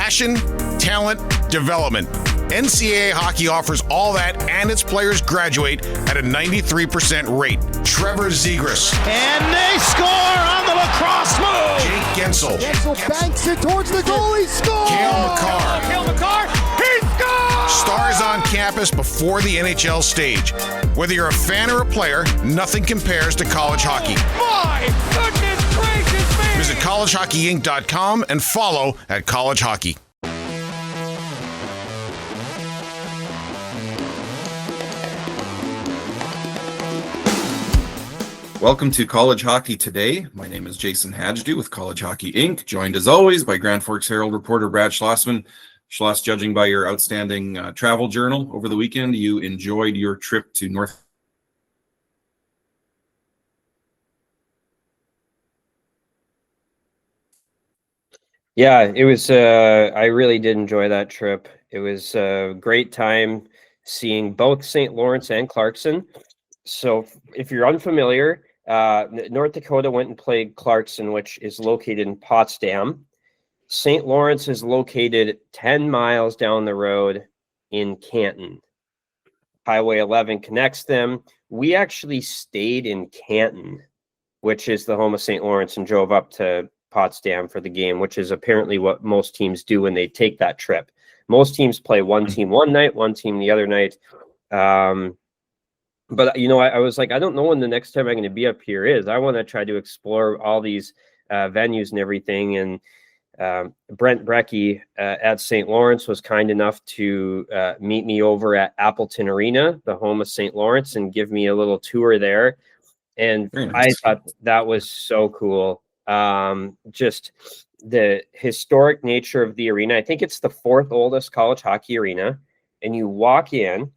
Passion, talent, development. NCAA hockey offers all that, and its players graduate at a 93% rate. Trevor Zegras. And they score on the lacrosse move! Jake Gensel. Gensel banks it towards the goal. He scores! Cale Makar. Cale Makar, he scores! Stars on campus before the NHL stage. Whether you're a fan or a player, nothing compares to college hockey. My goodness gracious me! Visit collegehockeyinc.com and follow at College Hockey. Welcome to College Hockey Today. My name is Jayson Hajdu with College Hockey Inc., joined as always by Grand Forks Herald reporter Brad Schlossman. Schloss, judging by your outstanding travel journal over the weekend, you enjoyed your trip to North. Yeah, it was, I really did enjoy that trip. It was a great time seeing both St. Lawrence and Clarkson. So if you're unfamiliar, North Dakota went and played Clarkson, which is located in Potsdam. St. Lawrence is located 10 miles down the road in Canton. Highway 11 connects them. We actually stayed in Canton, which is the home of St. Lawrence, and drove up to Potsdam for the game, which is apparently what most teams do when they take that trip. Most teams play one team one night, one team the other night. But, you know, I was like, I don't know when the next time I'm going to be up here is. I want to try to explore all these venues and everything. And Brent Brecky at St. Lawrence was kind enough to meet me over at Appleton Arena, the home of St. Lawrence, and give me a little tour there. And nice. I thought that was so cool. Just the historic nature of the arena. I think it's the fourth oldest college hockey arena. And you walk in.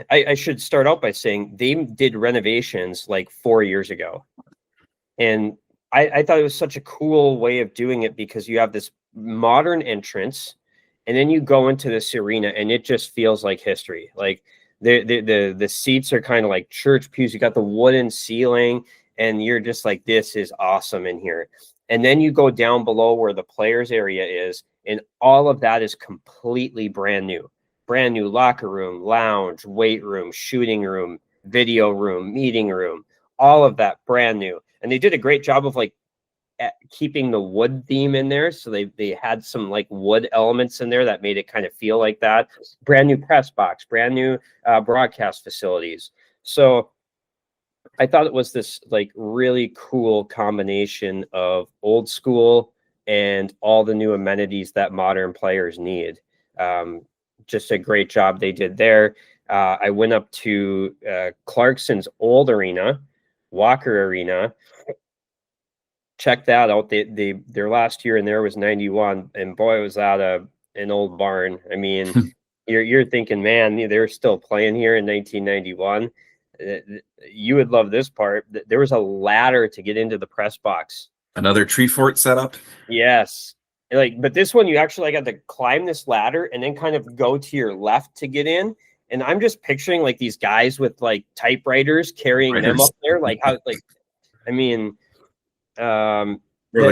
I should start out by saying they did renovations like 4 years ago. And I thought it was such a cool way of doing it because you have this modern entrance and then you go into this arena and it just feels like history. Like the seats are kind of like church pews. You got the wooden ceiling and you're just like, this is awesome in here. And then you go down below where the players area is, and all of that is completely brand new. Brand new locker room, lounge, weight room, shooting room, video room, meeting room, all of that brand new. And they did a great job of like keeping the wood theme in there. So they had some like wood elements in there that made it kind of feel like that. Brand new press box, brand new broadcast facilities. So I thought it was this like really cool combination of old school and all the new amenities that modern players need. Just a great job they did there. I went up to Clarkson's old arena, Walker Arena. Check that out. Their last year in there was 91, and boy, was that an old barn. I mean, you're thinking, man, they're still playing here in 1991. You would love this part. There was a ladder to get into the press box. Another tree fort setup. Yes. But this one, you actually got to climb this ladder and then kind of go to your left to get in. And I'm just picturing like these guys with like typewriters carrying them up there. Like how, like, I mean, the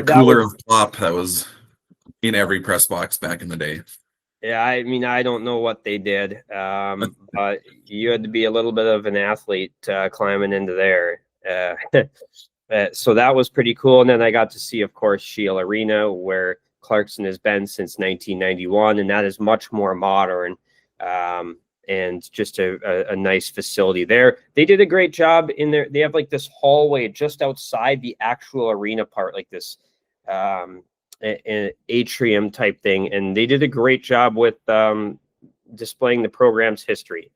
cooler of plop that was in every press box back in the day. Yeah, I mean, I don't know what they did, but you had to be a little bit of an athlete climbing into there. So that was pretty cool. And then I got to see, of course, Shield Arena, where Clarkson has been since 1991, and that is much more modern and just a nice facility there. They did a great job in there. They have like this hallway just outside the actual arena part, like this an atrium type thing, and they did a great job with displaying the program's history.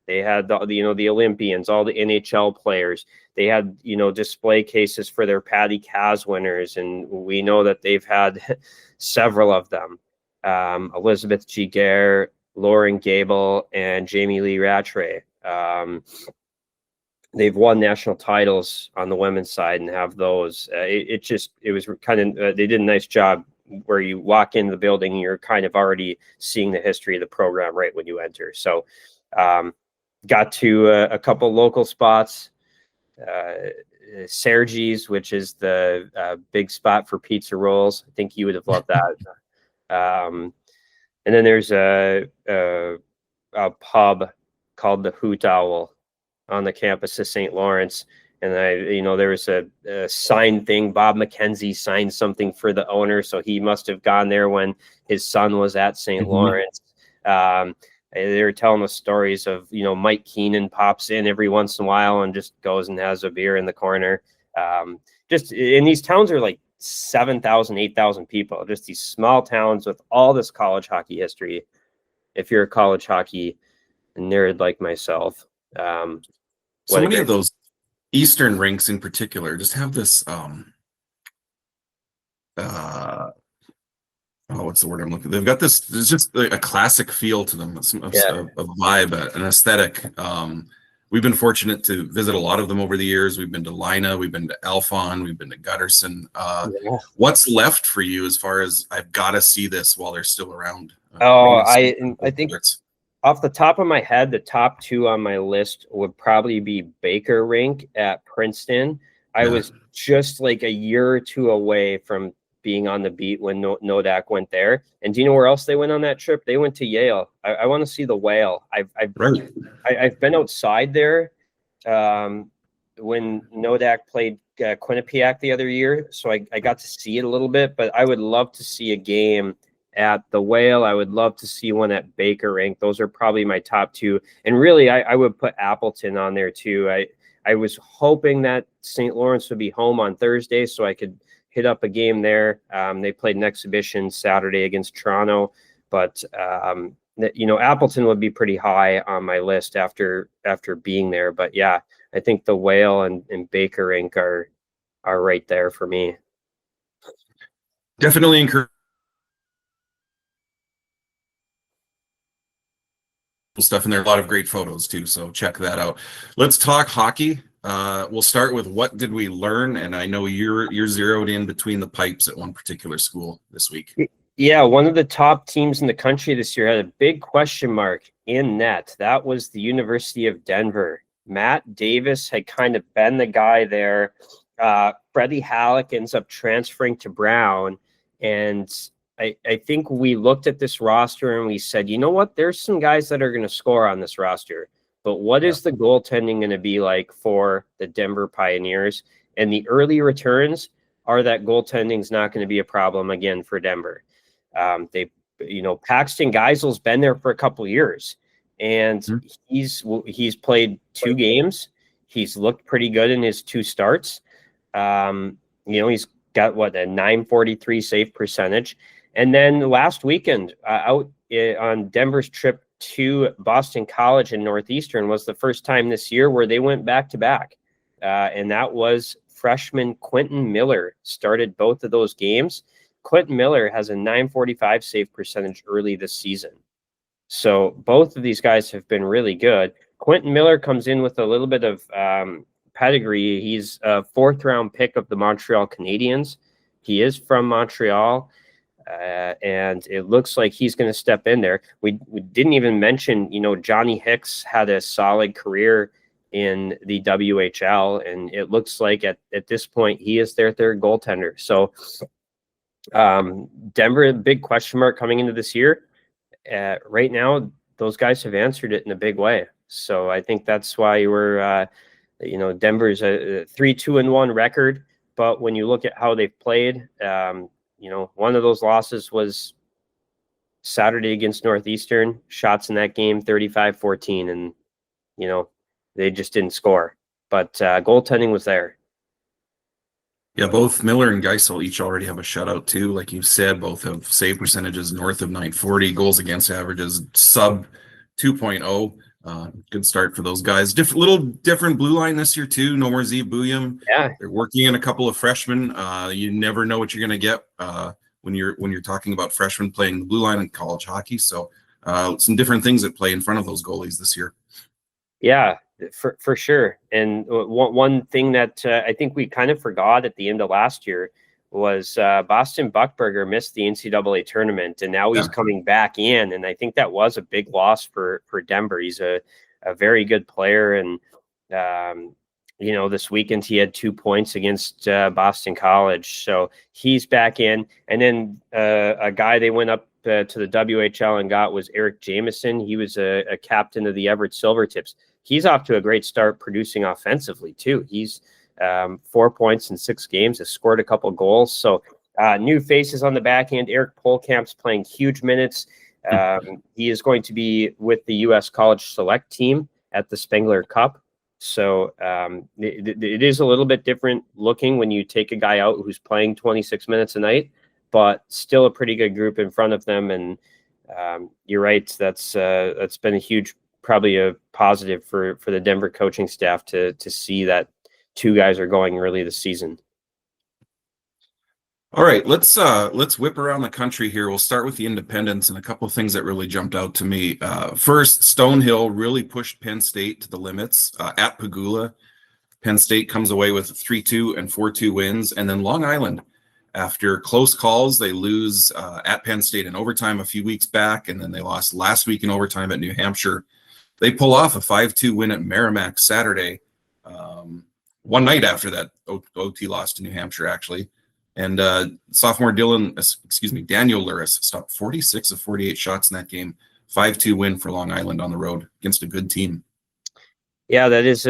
They had the Olympians, all the NHL players. They had display cases for their Patty Kaz winners, and we know that they've had several of them. Elizabeth Giguère, Lauren Gable, and Jamie Lee Rattray. They've won national titles on the women's side and have those. It was kind of they did a nice job where you walk into the building and you're kind of already seeing the history of the program right when you enter. So got to a couple local spots. Sergi's, which is the big spot for pizza rolls. I think you would have loved that. And then there's a pub called the Hoot Owl on the campus of St. Lawrence. And there was a signed thing. Bob McKenzie signed something for the owner, so he must have gone there when his son was at St. Lawrence. They were telling us stories of, Mike Keenan pops in every once in a while and just goes and has a beer in the corner. And these towns are like 7,000, 8,000 people, just these small towns with all this college hockey history. If you're a college hockey nerd like myself, so many of those Eastern rinks in particular just have this what's the word I'm looking? They've got this. There's just a classic feel to them, a vibe, an aesthetic. We've been fortunate to visit a lot of them over the years. We've been to Lina, we've been to Alphon, we've been to Gutterson. What's left for you as far as I've got to see this while they're still around? I think off the top of my head, the top two on my list would probably be Baker Rink at Princeton. I was just like a year or two away from being on the beat when Nodak went there. And do you know where else they went on that trip? They went to Yale. I want to see the Whale. I've been outside there when Nodak played Quinnipiac the other year, so I got to see it a little bit. But I would love to see a game at the Whale. I would love to see one at Baker Rink. Those are probably my top two. And really, I would put Appleton on there too. I was hoping that St. Lawrence would be home on Thursday so I could hit up a game there. They played an exhibition Saturday against Toronto, but Appleton would be pretty high on my list after being there. But yeah, I think the Whale and Baker Rink are right there for me. Definitely encourage stuff in there. A lot of great photos too, so check that out. Let's talk hockey. We'll start with what did we learn, and I know you're zeroed in between the pipes at one particular school this week. Yeah, one of the top teams in the country this year had a big question mark in net. That was the University of Denver. Matt Davis had kind of been the guy there. Freddie Halleck ends up transferring to Brown, and I think we looked at this roster and we said, you know what, there's some guys that are going to score on this roster. But what is the goaltending going to be like for the Denver Pioneers? And the early returns are that goaltending is not going to be a problem again for Denver. Paxton Geisel's been there for a couple of years, and he's played 2 games. He's looked pretty good in his 2 starts. He's got a 943 save percentage. And then last weekend out on Denver's trip to Boston College and Northeastern was the first time this year where they went back-to-back. And that was freshman Quentin Miller started both of those games. Quentin Miller has a 945 save percentage early this season. So both of these guys have been really good. Quentin Miller comes in with a little bit of pedigree. He's a 4th-round pick of the Montreal Canadiens. He is from Montreal. And it looks like he's going to step in there. We didn't even mention, Johnny Hicks had a solid career in the WHL, and it looks like at this point he is their 3rd goaltender. So Denver, a big question mark coming into this year. Right now, those guys have answered it in a big way. So I think that's why we're, Denver's a 3-2-1 record. But when you look at how they've played, one of those losses was Saturday against Northeastern. Shots in that game, 35-14, and, they just didn't score. But goaltending was there. Yeah, both Miller and Geisel each already have a shutout too. Like you said, both have save percentages north of 940, goals against averages sub 2.0. Good start for those guys. Little different blue line this year too. No more Zeev Buyam. Yeah, they're working in a couple of freshmen. You never know what you're going to get when you're talking about freshmen playing the blue line in college hockey. So some different things that play in front of those goalies this year. Yeah, for sure. And one thing that I think we kind of forgot at the end of last year was Boston Buckberger missed the NCAA tournament, and now he's coming back in. And I think that was a big loss for Denver. He's a very good player, and this weekend he had 2 points against Boston College. So he's back in. And then a guy they went up to the WHL and got was Eric Jamieson. He was a captain of the Everett Silvertips. He's off to a great start producing offensively too. He's 4 points in 6 games, has scored a couple goals. So new faces on the back end. Eric Polkamp's playing huge minutes. He is going to be with the U.S. College Select team at the Spengler Cup. So it is a little bit different looking when you take a guy out who's playing 26 minutes a night, but still a pretty good group in front of them. And you're right, that's been a huge, probably a positive for the Denver coaching staff to see that 2 guys are going early this season. All right, let's whip around the country here. We'll start with the independents and a couple of things that really jumped out to me. First, Stonehill really pushed Penn State to the limits at Pagula. Penn State comes away with 3-2 and 4-2 wins. And then Long Island, after close calls, they lose at Penn State in overtime a few weeks back, and then they lost last week in overtime at New Hampshire. They pull off a 5-2 win at Merrimack Saturday, one night after that OT loss to New Hampshire, actually. And sophomore Daniel Luris stopped 46 of 48 shots in that game. 5-2 win for Long Island on the road against a good team. Yeah, that is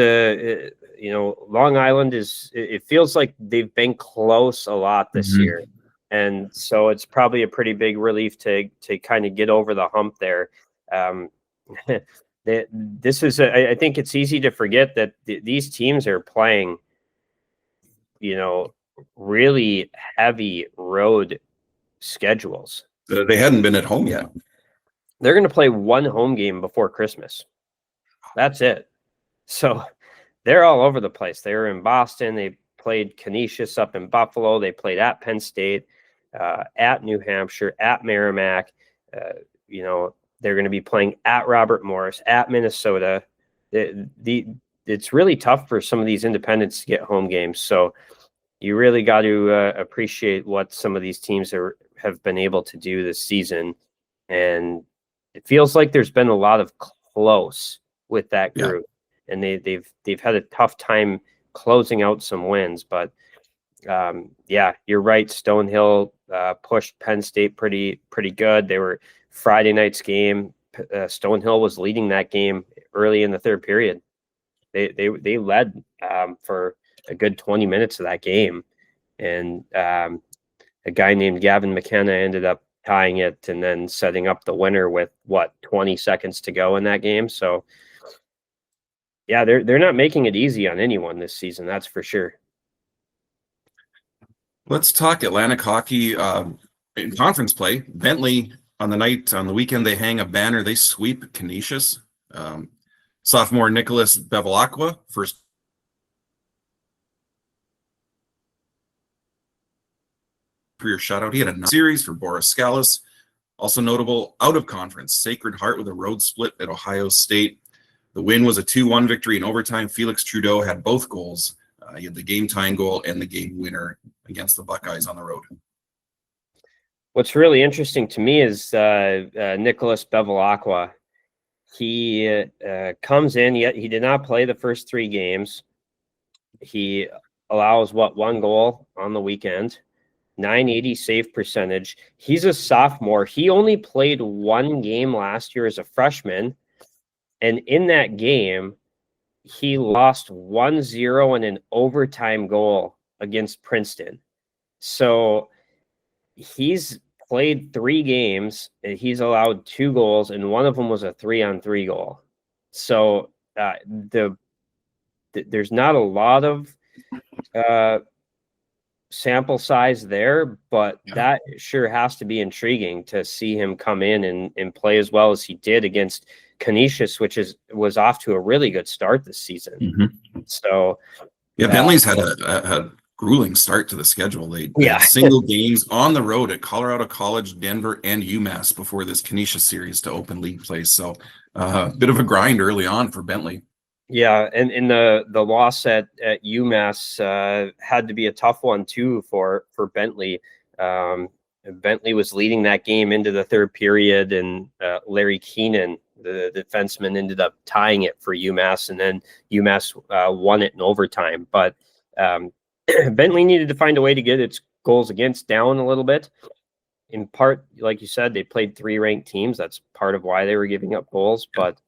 Long Island it feels like they've been close a lot this year. And so it's probably a pretty big relief to kind of get over the hump there. This is I think it's easy to forget that these teams are playing, really heavy road schedules. They hadn't been at home yet. They're going to play 1 home game before Christmas. That's it. So they're all over the place. They were in Boston. They played Canisius up in Buffalo. They played at Penn State, at New Hampshire, at Merrimack. They're going to be playing at Robert Morris, at Minnesota. It's really tough for some of these independents to get home games. So you really got to appreciate what some of these teams have been able to do this season. And it feels like there's been a lot of close with that group. Yeah. And they've had a tough time closing out some wins. But, you're right. Stonehill pushed Penn State pretty good. They were Friday night's game. Stonehill was leading that game early in the third period. They led for a good 20 minutes of that game. And a guy named Gavin McKenna ended up tying it and then setting up the winner with 20 seconds to go in that game. So yeah, they're not making it easy on anyone this season. That's for sure. Let's talk Atlantic hockey in conference play. Bentley on the weekend, they hang a banner. They sweep Canisius. Sophomore Nicholas Bevilacqua, first career shutout. He had a series for Boris Scalise. Also notable out of conference, Sacred Heart with a road split at Ohio State. The win was a 2-1 victory in overtime. Felix Trudeau had both goals. He had the game-tying goal and the game winner against the Buckeyes on the road. What's really interesting to me is Nicholas Bevilacqua. He comes in, yet he did not play the first 3 games. He allows 1 goal on the weekend, 980 save percentage. He's a sophomore. He only played 1 game last year as a freshman. And in that game, he lost 1-0 and an overtime goal against Princeton. So he's played 3 games and he's allowed 2 goals, and one of them was a 3-on-3 goal. So there's not a lot of sample size there, but that sure has to be intriguing to see him come in and play as well as he did against Canisius, which was off to a really good start this season. Mm-hmm. So Bentley's had a grueling start to the schedule. They had single games on the road at Colorado College, Denver, and UMass before this Canisius series to open league play. So a bit of a grind early on for Bentley. Yeah, and in the loss at UMass had to be a tough one too for Bentley. Bentley was leading that game into the third period, and Larry Keenan The defenseman ended up tying it for UMass, and then UMass won it in overtime. But Bentley needed to find a way to get its goals against down a little bit. In part, like you said, they played 3 ranked teams. That's part of why they were giving up goals. But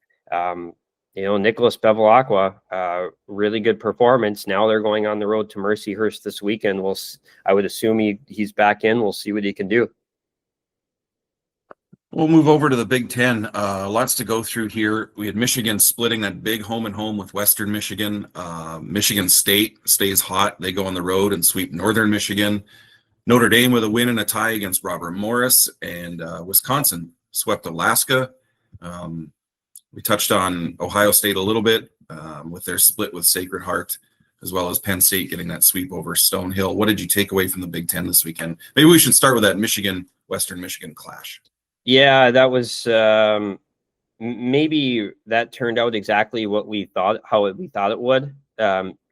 Nicholas Bevilacqua, really good performance. Now they're going on the road to Mercyhurst this weekend. I would assume he's back in. We'll see what he can do. We'll move over to the Big Ten. Lots to go through here. We had Michigan splitting that big home and home with Western Michigan. Michigan State stays hot. They go on the road and sweep Northern Michigan. Notre Dame with a win and a tie against Robert Morris, and Wisconsin swept Alaska. We touched on Ohio State a little bit with their split with Sacred Heart, as well as Penn State getting that sweep over Stonehill. What did you take away from the Big Ten this weekend? Maybe we should start with that Western Michigan clash. Yeah, that was maybe that turned out exactly what we thought, we thought it would.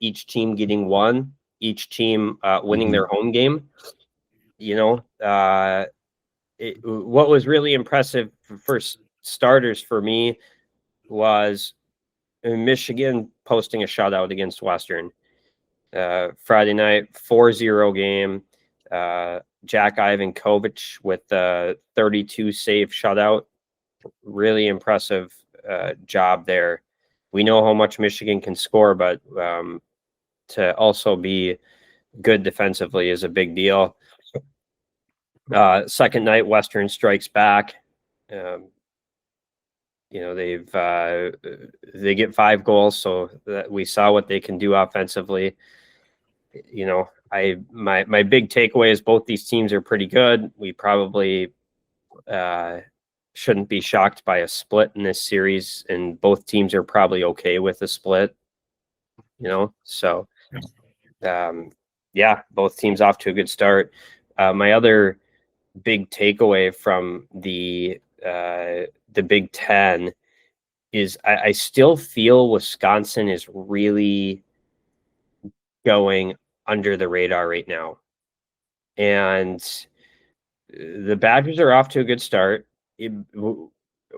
Each team getting one, each team winning their home game. What was really impressive for starters for me was Michigan posting a shutout against Western. Friday night, 4-0 game. Jack Ivankovich with the 32 save shutout. Really impressive job there. We know how much Michigan can score, but to also be good defensively is a big deal. Second night, Western strikes back. They get 5 goals, so that we saw what they can do offensively. My big takeaway is both these teams are pretty good. We probably shouldn't be shocked by a split in this series, and both teams are probably okay with a split. So both teams off to a good start. My other big takeaway from the Big Ten is I still feel Wisconsin is really going under the radar right now. And the Badgers are off to a good start. We're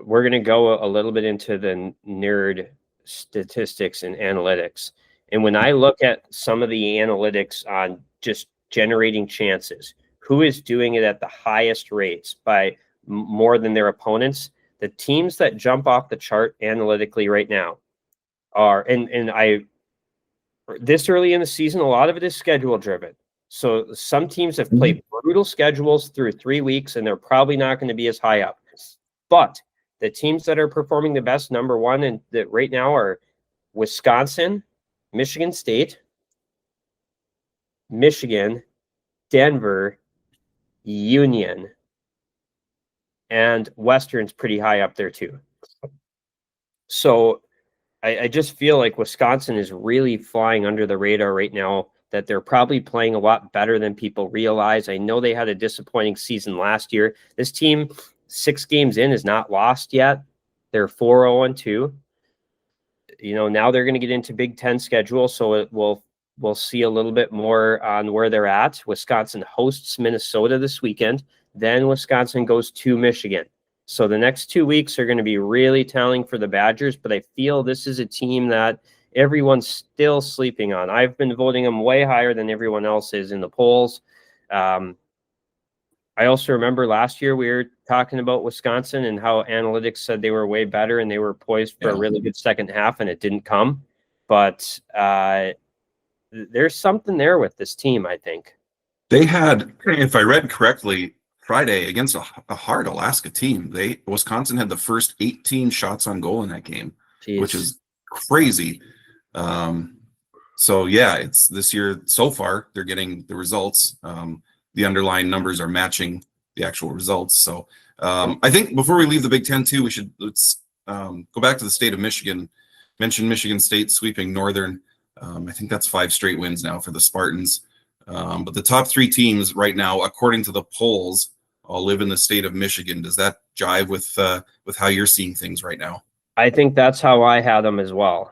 going to go a little bit into the nerd statistics and analytics. And when I look at some of the analytics on just generating chances, who is doing it at the highest rates by more than their opponents, the teams that jump off the chart analytically right now are, this early in the season, a lot of it is schedule driven. So some teams have played brutal schedules through 3 weeks, and they're probably not going to be as high up. But the teams that are performing the best, number one, and that right now are Wisconsin, Michigan State, Michigan, Denver, Union, and Western's pretty high up there too. So I just feel like Wisconsin is really flying under the radar right now, that they're probably playing a lot better than people realize. I know they had a disappointing season last year. This team, 6 games in, is not lost yet. They're 4-0-2. Now they're going to get into Big Ten schedule, so we'll see a little bit more on where they're at. Wisconsin hosts Minnesota this weekend. Then Wisconsin goes to Michigan. So the next 2 weeks are going to be really telling for the Badgers, but I feel this is a team that everyone's still sleeping on. I've been voting them way higher than everyone else is in the polls. I also remember last year we were talking about Wisconsin and how analytics said they were way better and they were poised for a really good second half, and it didn't come. But there's something there with this team, I think. They had, if I read correctly, Friday against a hard Alaska team. Wisconsin had the first 18 shots on goal in that game, which is crazy. It's this year so far they're getting the results. The underlying numbers are matching the actual results. So I think before we leave the Big Ten too, let's go back to the state of Michigan. Mentioned Michigan State sweeping Northern. I think that's 5 straight wins now for the Spartans. But the top 3 teams right now, according to the polls, all live in the state of Michigan. Does that jive with how you're seeing things right now? I think that's how I had them as well.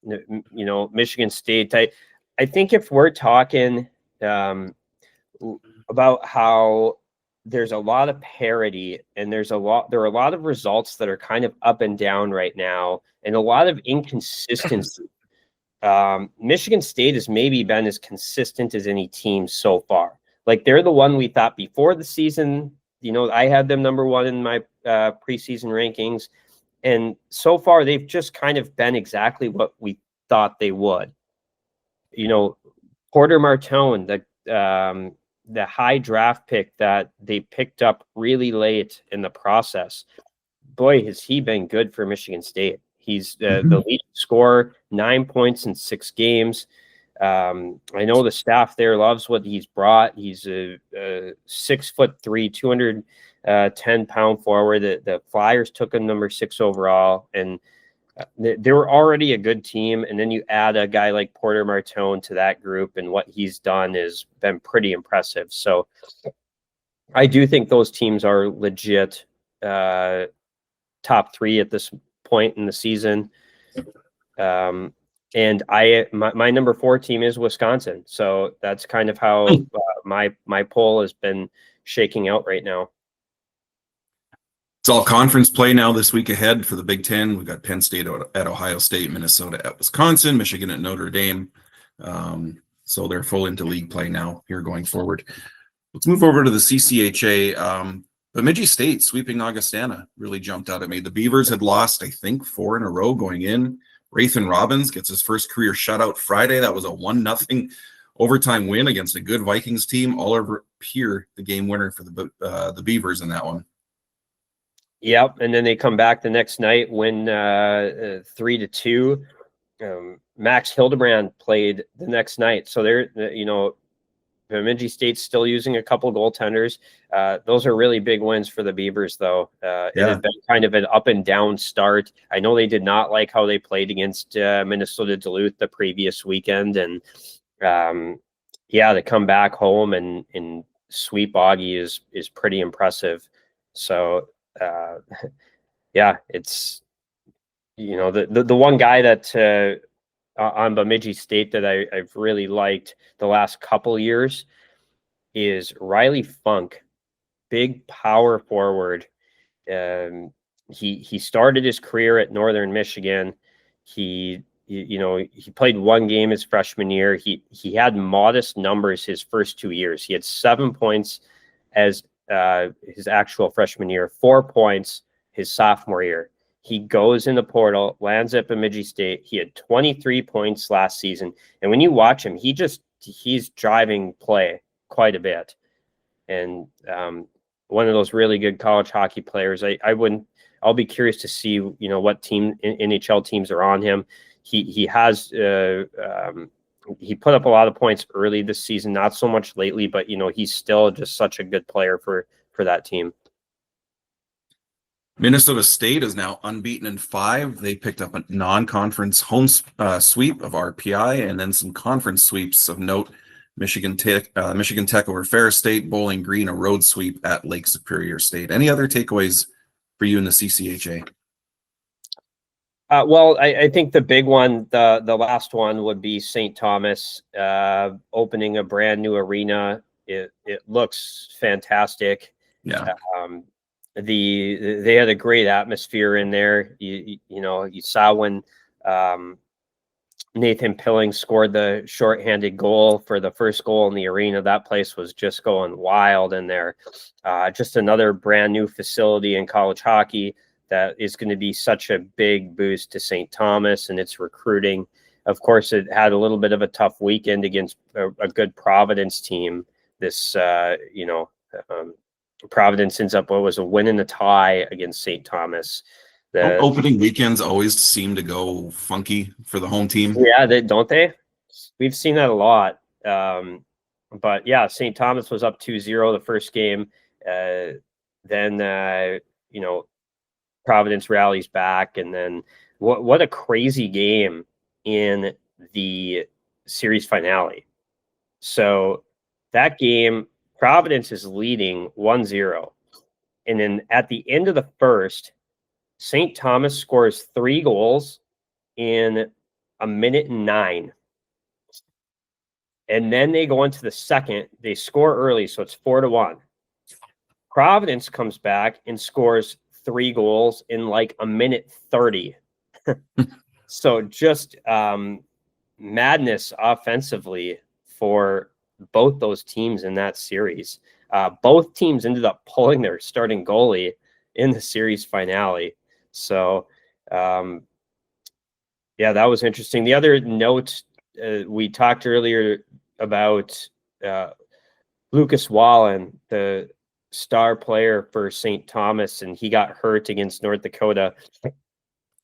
Michigan State. I think if we're talking about how there's a lot of parity, and there are a lot of results that are kind of up and down right now, and a lot of inconsistency. Michigan State has maybe been as consistent as any team so far. Like, they're the one we thought before the season. I had them number one in my preseason rankings, and so far they've just kind of been exactly what we thought they would. Porter Martone, the high draft pick that they picked up really late in the process. Boy, has he been good for Michigan State. He's the leading scorer, 9 points in 6 games. I know the staff there loves what he's brought. He's a 6'3", 210-pound forward. The Flyers took him number 6 overall, and they were already a good team. And then you add a guy like Porter Martone to that group, and what he's done has been pretty impressive. So I do think those teams are legit top 3 at this point in the season. And my number 4 team is Wisconsin. So that's kind of how my poll has been shaking out right now. It's all conference play now this week ahead for the Big Ten. We've got Penn State at Ohio State, Minnesota at Wisconsin, Michigan at Notre Dame. So they're full into league play now here going forward. Let's move over to the CCHA. Bemidji State sweeping Augustana really jumped out at me. The Beavers had lost, I think, 4 in a row going in. Rathan Robbins gets his first career shutout Friday. That was a 1-0 overtime win against a good Vikings team. Oliver Peer, the game winner for the Beavers in that one. Yep, and then they come back the next night, win 3-2. Max Hildebrand played the next night, so they're Bemidji State's still using a couple goaltenders. Those are really big wins for the Beavers, though. It had been kind of an up and down start. I know they did not like how they played against Minnesota Duluth the previous weekend, and to come back home and sweep Augie is pretty impressive. So it's the one guy that on Bemidji State that I've really liked the last couple years is Riley Funk, big power forward. He started his career at Northern Michigan. He played 1 game his freshman year. He had modest numbers his first 2 years. He had 7 points as his actual freshman year, 4 points his sophomore year. He goes in the portal, lands at Bemidji State. He had 23 points last season. And when you watch him, he's driving play quite a bit. And one of those really good college hockey players. I'll be curious to see, what team NHL teams are on him. He has he put up a lot of points early this season, not so much lately, but he's still just such a good player for that team. Minnesota State is now unbeaten in 5. They picked up a non-conference home sweep of RPI, and then some conference sweeps of note. Michigan Tech over Ferris State, Bowling Green, a road sweep at Lake Superior State. Any other takeaways for you in the CCHA? Well, I think the big one, the last one, would be St. Thomas opening a brand new arena. It looks fantastic. Yeah. They had a great atmosphere in there. You saw when Nathan Pilling scored the shorthanded goal for the first goal in the arena. That place was just going wild in there. Just another brand new facility in college hockey that is going to be such a big boost to St. Thomas and its recruiting. Of course, it had a little bit of a tough weekend against a good Providence team. Providence ends up, was a win and a tie against St. Thomas. The opening weekends always seem to go funky for the home team. Yeah, don't they? We've seen that a lot. But yeah, St. Thomas was up 2-0 the first game. Then Providence rallies back, and then what a crazy game in the series finale. So that game, Providence is leading 1-0. And then at the end of the first, St. Thomas scores 3 goals in 1:09. And then they go into the second. They score early, so it's 4-1. Providence comes back and scores 3 goals in like a minute 30. So just madness offensively for both those teams in that series. Both teams ended up pulling their starting goalie in the series finale. So, yeah, that was interesting. The other note, we talked earlier about Lucas Wallen, the star player for St. Thomas, and he got hurt against North Dakota.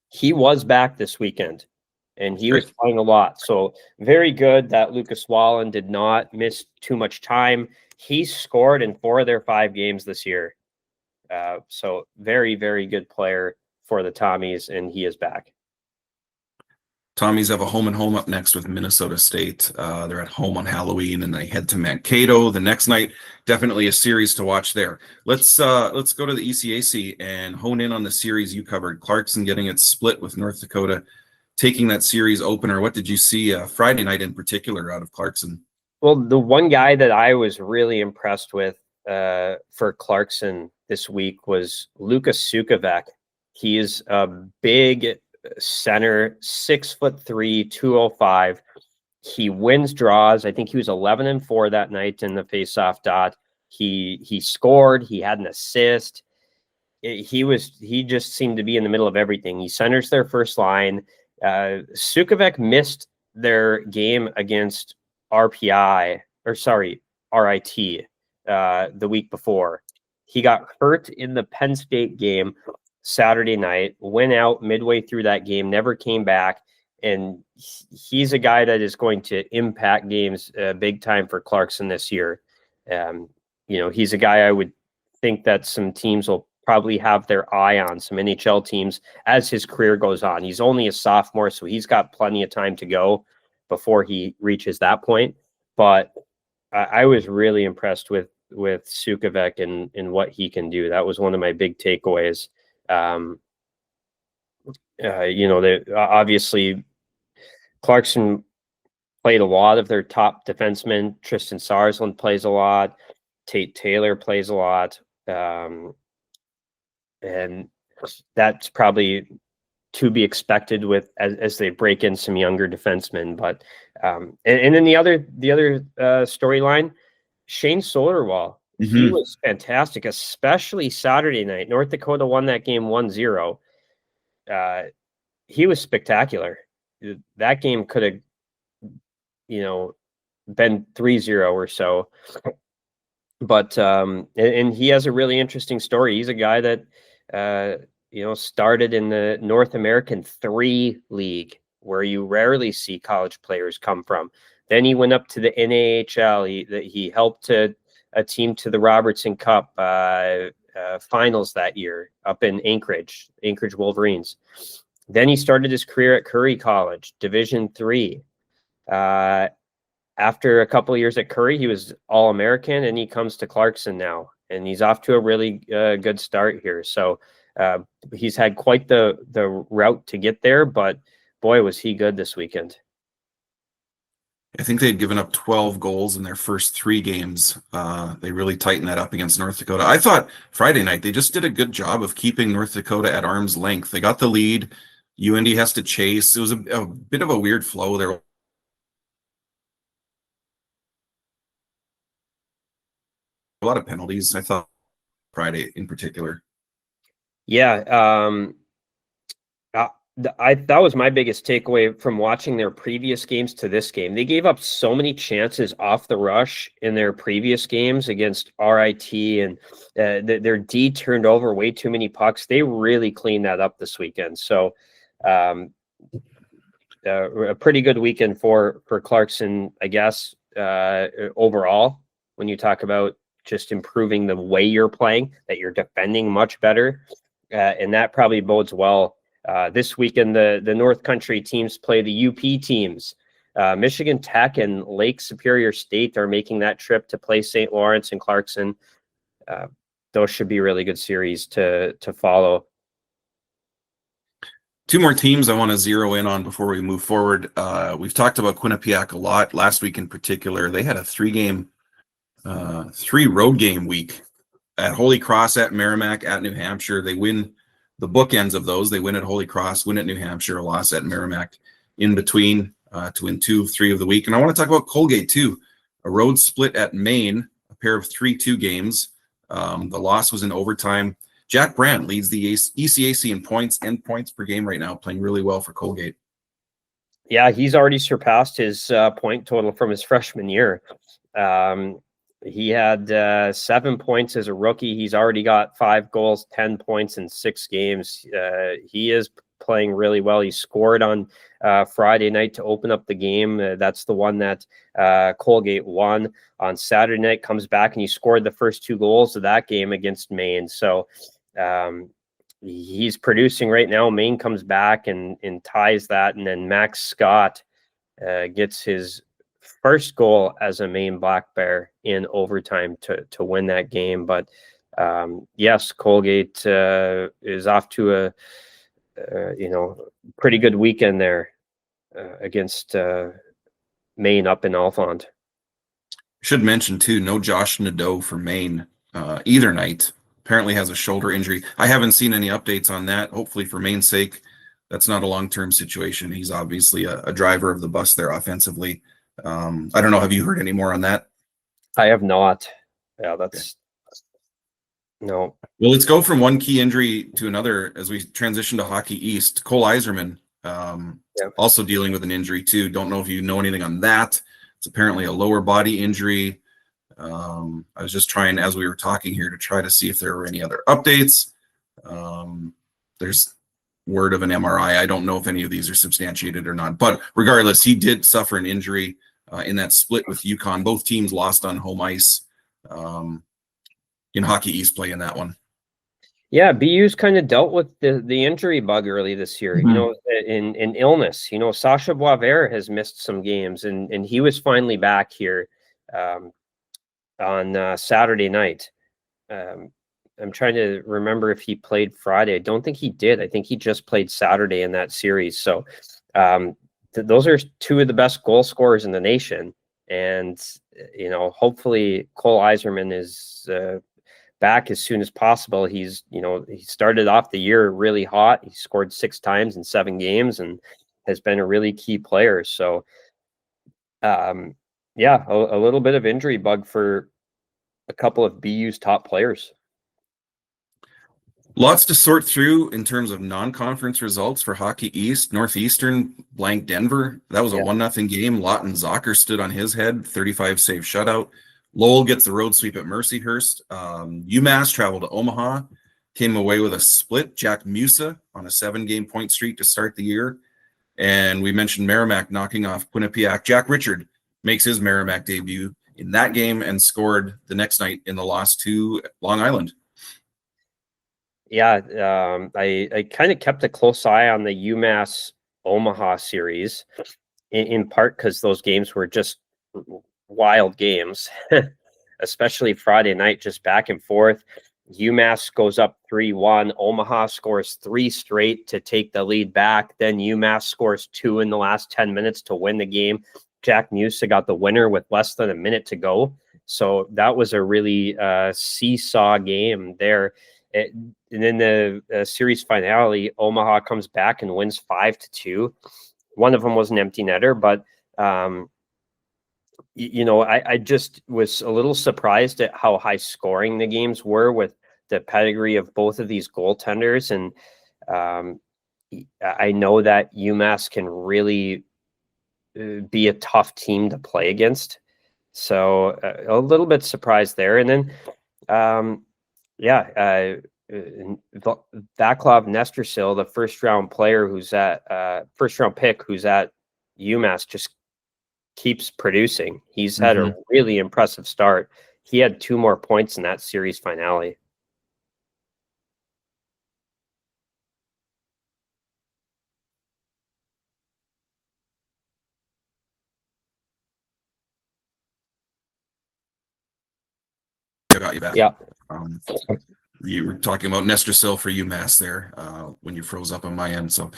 He was back this weekend, and he was playing a lot. So very good that Lucas Wallen did not miss too much time. He scored in 4 of their 5 games this year. So very, very good player for the Tommies, and he is back. Tommies have a home and home up next with Minnesota State. They're at home on Halloween, and they head to Mankato the next night. Definitely a series to watch there. Let's go to the ECAC and hone in on the series you covered. Clarkson getting it split with North Dakota, taking that series opener. What did you see Friday night in particular out of Clarkson? Well, the one guy that I was really impressed with for Clarkson this week was Lukas Sukovec. He is a big center, 6'3", 205. He wins draws. I think he was 11-4 that night in the faceoff dot. He scored. He had an assist. He just seemed to be in the middle of everything. He centers their first line. Sukovec missed their game against RIT the week before. He got hurt in the Penn State game Saturday night, went out midway through that game, never came back, and he's a guy that is going to impact games big time for Clarkson this year. He's a guy I would think that some teams will probably have their eye on, some NHL teams, as his career goes on. He's only a sophomore, so he's got plenty of time to go before he reaches that point. But I was really impressed with Sukovec and what he can do. That was one of my big takeaways. Obviously Clarkson played a lot of their top defensemen. Tristan Sarsland plays a lot. Tate Taylor plays a lot. And that's probably to be expected with as they break in some younger defensemen. But and then the other storyline, Shane Soderwall. He was fantastic, especially Saturday night. North Dakota won that game 1-0. He was spectacular. That game could have, been 3-0 or so. But and he has a really interesting story. He's a guy that started in the North American 3 League, where you rarely see college players come from. Then he went up to the NAHL. He helped a team to the Robertson Cup finals that year up in Anchorage Wolverines. Then he started his career at Curry College, Division III. After a couple of years at Curry, he was All-American, and he comes to Clarkson now, and he's off to a really good start here. So he's had quite the route to get there, but boy, was he good this weekend. I think they'd given up 12 goals in their first 3 games. They really tightened that up against North Dakota. I thought Friday night they just did a good job of keeping North Dakota at arm's length. They got the lead. UND has to chase. It was a bit of a weird flow there. A lot of penalties, I thought, Friday in particular. Yeah, that was my biggest takeaway from watching their previous games to this game. They gave up so many chances off the rush in their previous games against RIT, and their D turned over way too many pucks. They really cleaned that up this weekend. So a pretty good weekend for Clarkson, I guess, overall, when you talk about just improving the way you're playing, that you're defending much better. And that probably bodes well. This weekend, the North Country teams play the UP teams. Michigan Tech and Lake Superior State are making that trip to play St. Lawrence and Clarkson. Those should be really good series to follow. 2 more teams I want to zero in on before we move forward. We've talked about Quinnipiac a lot last week in particular. They had a 3 road game week at Holy Cross, at Merrimack, at New Hampshire. They win the bookends of those. They win at Holy Cross, win at New Hampshire, a loss at Merrimack in between to win 2-3 of the week. And I want to talk about Colgate too. A road split at Maine, a pair of 3-2 games. The loss was in overtime. Jack Brandt leads the ECAC in points and points per game right now, playing really well for Colgate. Yeah, he's already surpassed his point total from his freshman year. He had 7 points as a rookie. He's already got 5 goals, 10 points in 6 games. He is playing really well. He scored on Friday night to open up the game. That's the one that Colgate won. On Saturday night, comes back and he scored the first 2 goals of that game against Maine. So he's producing right now. Maine comes back and ties that, and then Max Scott gets his first goal as a Maine Black Bear in overtime to win that game. But yes, Colgate is off to a pretty good weekend there against Maine up in Alphont. Should mention too, no Josh Nadeau for Maine either night. Apparently has a shoulder injury. I haven't seen any updates on that. Hopefully for Maine's sake, that's not a long-term situation. He's obviously a driver of the bus there offensively. I don't know. Have you heard any more on that? I have not. Yeah, that's no. Well, let's go from one key injury to another as we transition to Hockey East. Cole Iserman also dealing with an injury too. Don't know if you know anything on that. It's apparently a lower body injury. I was just trying, as we were talking here, to try to see if there were any other updates. There's word of an MRI. I don't know if any of these are substantiated or not, but regardless, he did suffer an injury in that split with UConn. Both teams lost on home ice in Hockey East play in that one. Yeah, BU's kind of dealt with the injury bug early this year, in illness. Sasha Boisvert has missed some games, and he was finally back here on Saturday night. I'm trying to remember if he played Friday. I don't think he did. I think he just played Saturday in that series. So those are 2 of the best goal scorers in the nation. And, hopefully Cole Iserman is back as soon as possible. He started off the year really hot. He scored 6 times in 7 games and has been a really key player. So, yeah, a little bit of injury bug for a couple of BU's top players. Lots to sort through in terms of non-conference results for Hockey East. Northeastern blanked Denver. That was a 1-0 game. Lawton Zocker stood on his head, 35 save shutout. Lowell gets the road sweep at Mercyhurst. UMass traveled to Omaha, came away with a split. Jack Musa on a 7-game point streak to start the year. And we mentioned Merrimack knocking off Quinnipiac. Jack Richard makes his Merrimack debut in that game and scored the next night in the loss to Long Island. Yeah, I kind of kept a close eye on the UMass Omaha series, in part because those games were just wild games, especially Friday night, just back and forth. UMass goes up 3-1. Omaha scores 3 straight to take the lead back. Then UMass scores 2 in the last 10 minutes to win the game. Jack Musa got the winner with less than a minute to go. So that was a really seesaw game there. And then the series finale, Omaha comes back and wins 5-2. One of them was an empty netter, but I just was a little surprised at how high scoring the games were with the pedigree of both of these goaltenders. And I know that UMass can really be a tough team to play against. So a little bit surprised there. And then, Vaclav Nestersil, the first round pick who's at UMass, just keeps producing. He's had a really impressive start. He had 2 more points in that series finale. I got you back. Yeah. You were talking about Nestersil for UMass there when you froze up on my end. So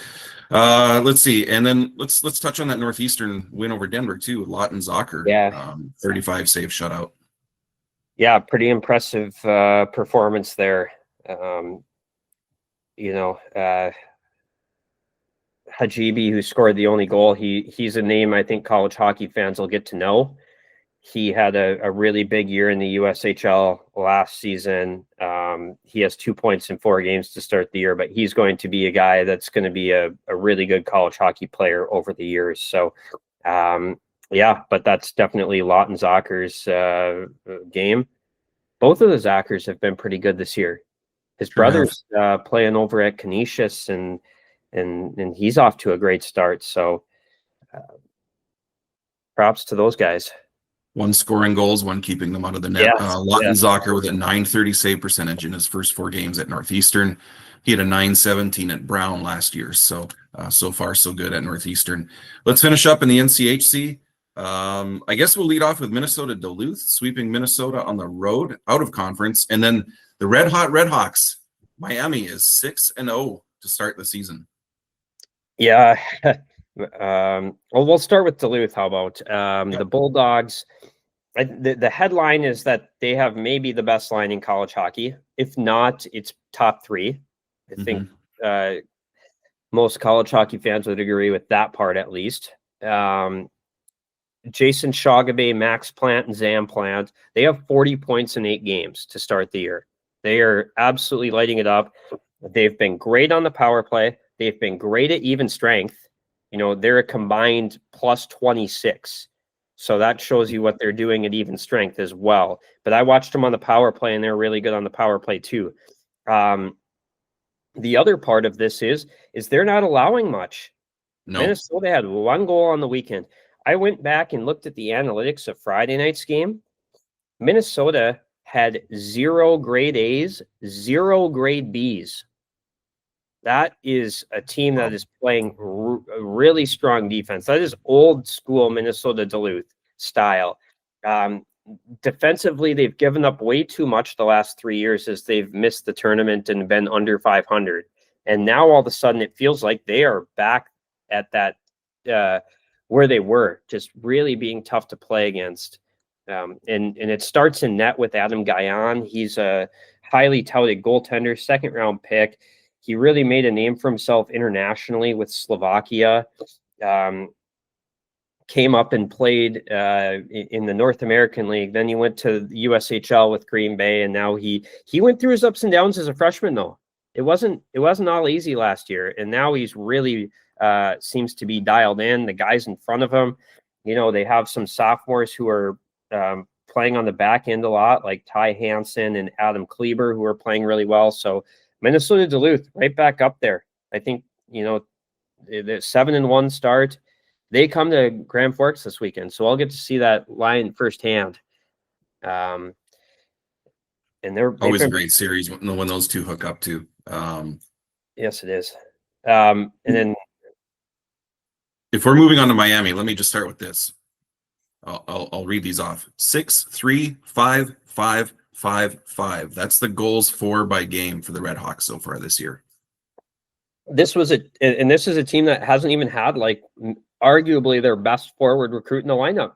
let's see. And then let's touch on that Northeastern win over Denver too. Lawton Zocker, 35 save shutout. Yeah, pretty impressive performance there. Hajibi, who scored the only goal, he's a name I think college hockey fans will get to know. He had a really big year in the USHL last season. He has 2 points in 4 games to start the year, but he's going to be a guy that's going to be a really good college hockey player over the years. So, but that's definitely Lawton Zocker's game. Both of the Zockers have been pretty good this year. His brother's playing over at Canisius, and he's off to a great start. So, props to those guys. 1 scoring goals, 1 keeping them out of the net. Lawton Zocker with a .930 save percentage in his first 4 games at Northeastern. He had a .917 at Brown last year. So, so far, so good at Northeastern. Let's finish up in the NCHC. I guess we'll lead off with Minnesota Duluth, sweeping Minnesota on the road out of conference. And then the Red Hawks, Miami is 6-0 to start the season. Yeah. Well, we'll start with Duluth. How about the Bulldogs? The headline is that they have maybe the best line in college hockey. If not, it's top 3. I think most college hockey fans would agree with that part, at least. Jason Shagabe, Max Plant, and Zam Plant, they have 40 points in 8 games to start the year. They are absolutely lighting it up. They've been great on the power play. They've been great at even strength. They're a combined plus 26. So that shows you what they're doing at even strength as well. But I watched them on the power play, and they're really good on the power play too. The other part of this is they're not allowing much. No. Minnesota had 1 goal on the weekend. I went back and looked at the analytics of Friday night's game. Minnesota had 0 grade A's, 0 grade B's. That is a team that is playing really strong defense. That is old school Minnesota Duluth style. Defensively, they've given up way too much the last 3 years as they've missed the tournament and been under 500. And now all of a sudden it feels like they are back at that where they were, just really being tough to play against. And it starts in net with Adam Guyon. He's a highly touted goaltender, 2nd round pick. He really made a name for himself internationally with Slovakia. Came up and played in the North American League. Then he went to the USHL with Green Bay, and now he went through his ups and downs as a freshman. Though it wasn't all easy last year, and now he's really seems to be dialed in. The guys in front of him, they have some sophomores who are playing on the back end a lot, like Ty Hansen and Adam Kleber, who are playing really well. So Minnesota Duluth right back up there. I think, the 7-1 start. They come to Grand Forks this weekend, so I'll get to see that line firsthand. And they're always a great series when those two hook up too. Yes, it is. And then if we're moving on to Miami, let me just start with this. I'll read these off. 6-3, 5-5, 5-5. That's the goals for by game for the Red Hawks so far this year. This is a team that hasn't even had arguably their best forward recruit in the lineup.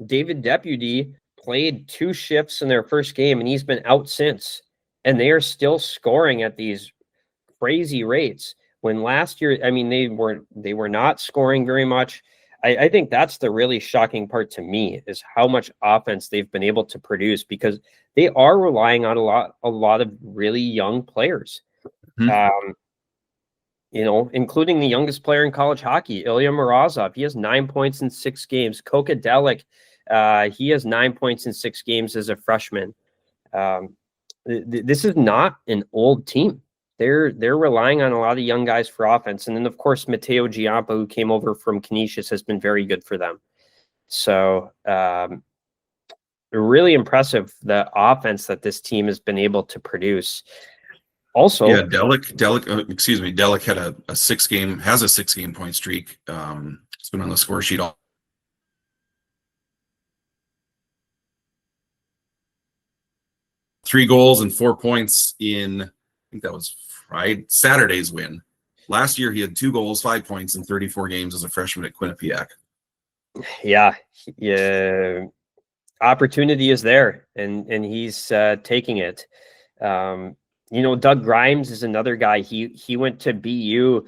David Deputy played 2 shifts in their first game, and he's been out since. And they are still scoring at these crazy rates. When last year, they were not scoring very much. I think that's the really shocking part to me, is how much offense they've been able to produce, because they are relying on a lot of really young players. Mm-hmm. Including the youngest player in college hockey, Ilya Morozov. He has 9 points in 6 games. Koka Delic, he has 9 points in 6 games as a freshman. This is not an old team. They're relying on a lot of young guys for offense. And then, of course, Matteo Giampa, who came over from Canisius, has been very good for them. So really impressive, the offense that this team has been able to produce. Also, yeah, Delic had a 6-game point streak. It's been on the score sheet all. Three goals and 4 points in, I think that was Saturday's win. Last year, he had 2 goals, 5 points in 34 games as a freshman at Quinnipiac. Yeah. opportunity is there, and he's taking it. Doug Grimes is another guy. He went to BU.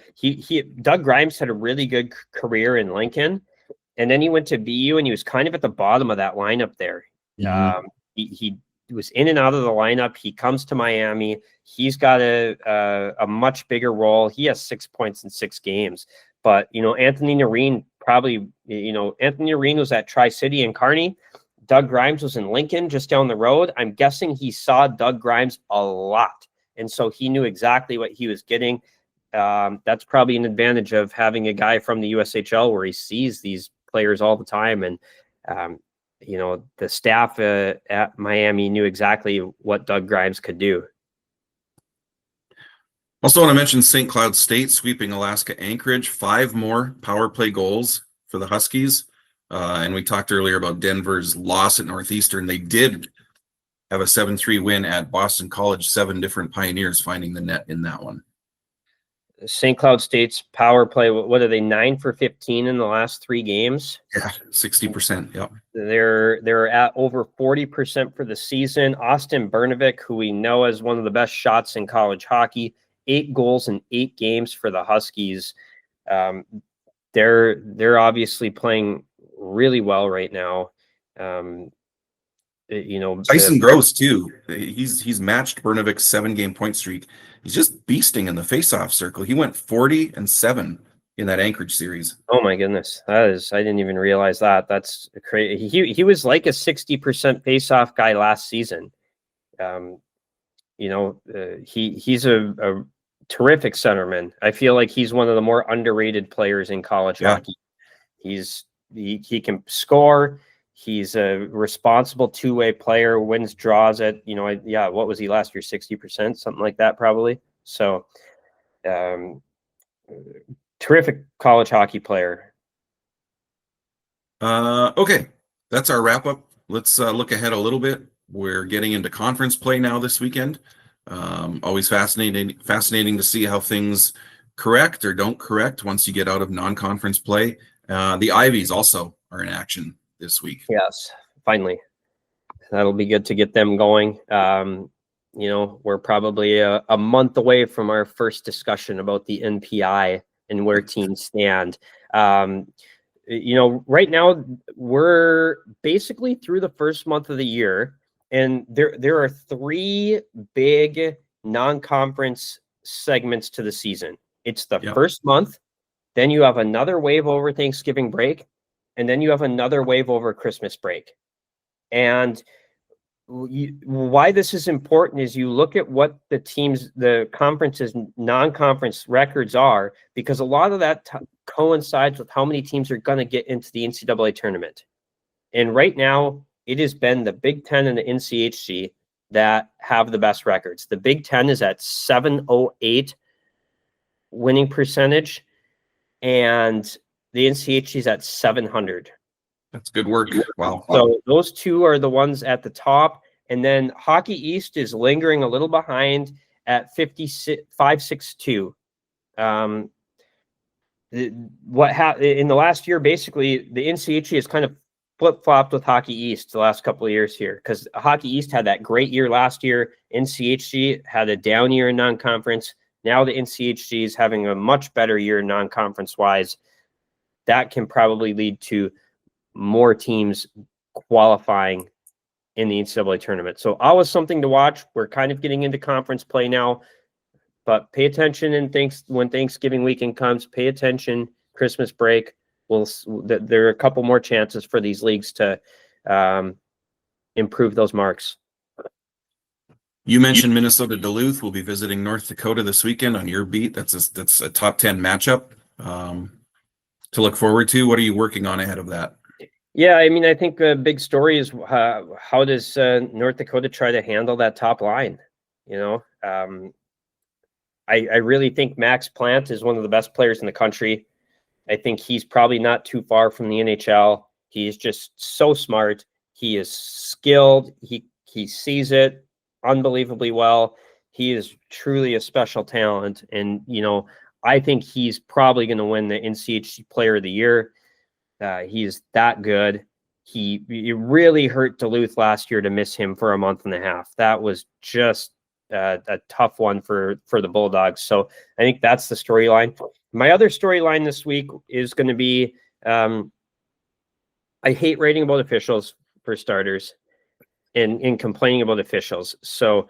Doug Grimes had a really good career in Lincoln, and then he went to BU, and he was kind of at the bottom of that lineup there. He was in and out of the lineup. He comes to Miami. He's got a much bigger role. He has 6 points in 6 games. But Anthony Nareen Anthony Nareen was at Tri-City in Kearney. Doug Grimes was in Lincoln, just down the road. I'm guessing he saw Doug Grimes a lot, and so he knew exactly what he was getting. That's probably an advantage of having a guy from the USHL where he sees these players all the time. And, the staff at Miami knew exactly what Doug Grimes could do. Also want to mention St. Cloud State sweeping Alaska Anchorage, 5 more power play goals for the Huskies. And we talked earlier about Denver's loss at Northeastern. They did have a 7-3 win at Boston College, 7 different Pioneers finding the net in that one. St. Cloud State's power play, what are they, 9 for 15 in the last 3 games? Yeah, 60%. Yep. They're at over 40% for the season. Austin Bernovic, who we know as one of the best shots in college hockey, 8 goals in 8 games for the Huskies. They're obviously playing really well right now. Tyson Gross too. He's matched Bernovic's 7-game point streak. He's just beasting in the faceoff circle. He went 40-7 in that Anchorage series. Oh my goodness, I didn't even realize that. That's crazy. He was like a 60% faceoff guy last season. He's a terrific centerman. I feel like he's one of the more underrated players in college hockey. He can score. He's a responsible 2-way player, wins draws at, what was he last year? 60%, something like that, probably. So, terrific college hockey player. Okay. That's our wrap up. Let's look ahead a little bit. We're getting into conference play now this weekend. Always fascinating to see how things correct or don't correct once you get out of non-conference play. The Ivies also are in action this week. Yes, finally. That'll be good to get them going. We're probably a month away from our first discussion about the NPI and where teams stand. Right now we're basically through the first month of the year, and there are 3 big non-conference segments to the season. It's the first month, then you have another wave over Thanksgiving break, and then you have another wave over Christmas break. And why this is important is you look at what the conference's non-conference records are, because a lot of that coincides with how many teams are going to get into the NCAA tournament. And right now, it has been the Big Ten and the NCHC that have the best records. The Big Ten is at 708 winning percentage, and the NCHC is at 700. That's good work. Wow. So those 2 are the ones at the top. And then Hockey East is lingering a little behind at 562. In the last year, basically, the NCHC has kind of flip-flopped with Hockey East the last couple of years here, because Hockey East had that great year last year. NCHC had a down year in non-conference. Now the NCHC is having a much better year non-conference-wise. That can probably lead to more teams qualifying in the NCAA tournament. So always something to watch. We're kind of getting into conference play now, but pay attention when Thanksgiving weekend comes. Pay attention, Christmas break. There are a couple more chances for these leagues to improve those marks. You mentioned Minnesota Duluth will be visiting North Dakota this weekend on your beat. That's a top 10 matchup to look forward to. What are you working on ahead of that? Yeah, I think a big story is how does North Dakota try to handle that top line? I really think Max Plant is one of the best players in the country. I think he's probably not too far from the NHL. He's just so smart. He is skilled. He sees it unbelievably well. He is truly a special talent. And, I think he's probably going to win the NCHC Player of the Year. He's that good. He really hurt Duluth last year to miss him for a month and a half. That was just a tough one for the Bulldogs. So I think that's the storyline. My other storyline this week is going to be I hate writing about officials, for starters, and complaining about officials. So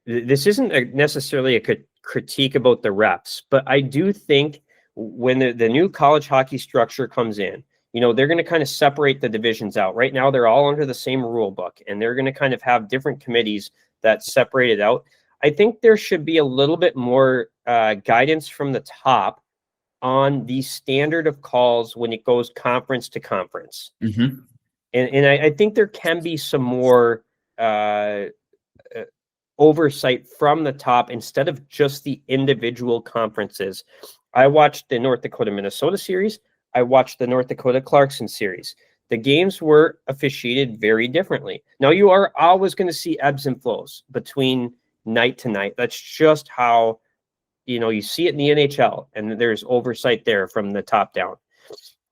this isn't necessarily a critique about the refs, but I do think when the new college hockey structure comes in, they're going to kind of separate the divisions out. Right now, they're all under the same rule book, and they're going to kind of have different committees that separate it out. I think there should be a little bit more guidance from the top on the standard of calls when it goes conference to conference. Mm-hmm. And I think there can be some more oversight from the top instead of just the individual conferences. I watched the North Dakota-Minnesota series. I watched the North Dakota Clarkson series. The games were officiated very differently. Now, you are always going to see ebbs and flows between night to night. That's just how, you see it in the NHL, and there's oversight there from the top down.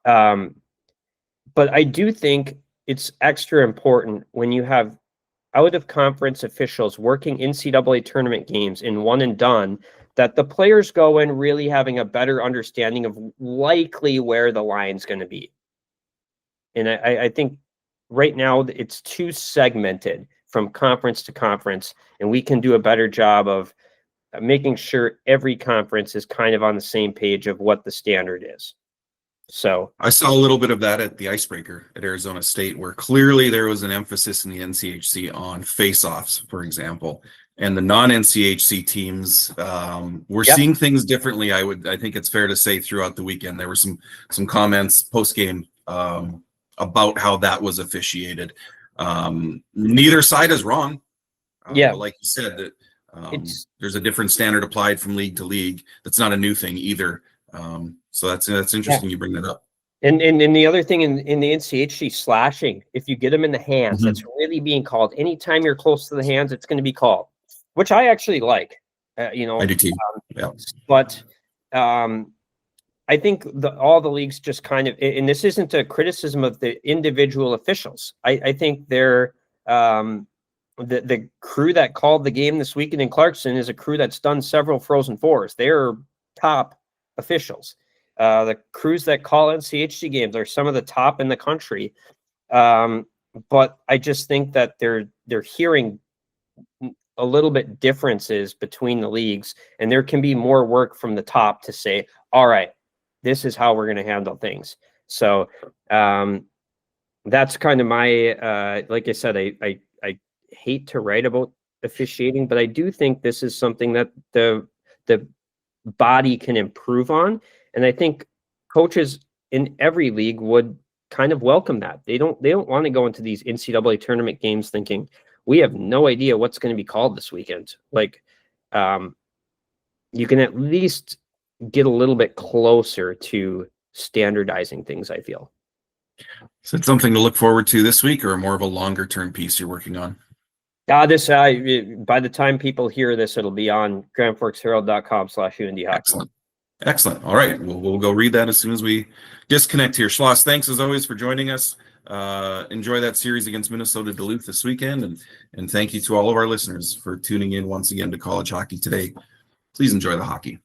But I do think it's extra important when you have out-of-conference officials working NCAA tournament games in one and done, that the players go in really having a better understanding of likely where the line's going to be. And I think right now it's too segmented from conference to conference, and we can do a better job of making sure every conference is kind of on the same page of what the standard is. So I saw a little bit of that at the Icebreaker at Arizona State, where clearly there was an emphasis in the NCHC on face-offs, for example. And the non-NCHC teams were seeing things differently. I think it's fair to say throughout the weekend there were some comments post-game about how that was officiated. Neither side is wrong. But like you said, that there's a different standard applied from league to league. That's not a new thing either. So that's interesting you bring that up. And the other thing in the NCHC, slashing, if you get them in the hands, that's really being called. Anytime you're close to the hands, it's going to be called, which I actually like. I do too. But I think all the leagues just kind of, and this isn't a criticism of the individual officials. I think they're the crew that called the game this weekend in Clarkson is a crew that's done several Frozen Fours. They're top officials. The crews that call NCHC games are some of the top in the country. But I just think that they're hearing a little bit differences between the leagues, and there can be more work from the top to say, all right, this is how we're going to handle things. So that's kind of my, like I said, I hate to write about officiating, but I do think this is something that the body can improve on. And I think coaches in every league would kind of welcome that. They don't want to go into these NCAA tournament games thinking we have no idea what's going to be called this weekend. Like, you can at least get a little bit closer to standardizing things, I feel. Is it something to look forward to this week, or more of a longer term piece you're working on? This by the time people hear this, it'll be on grandforksherald.com/UND. Excellent. All right. We'll go read that as soon as we disconnect here. Schloss, thanks as always for joining us. Enjoy that series against Minnesota Duluth this weekend. And thank you to all of our listeners for tuning in once again to College Hockey Today. Please enjoy the hockey.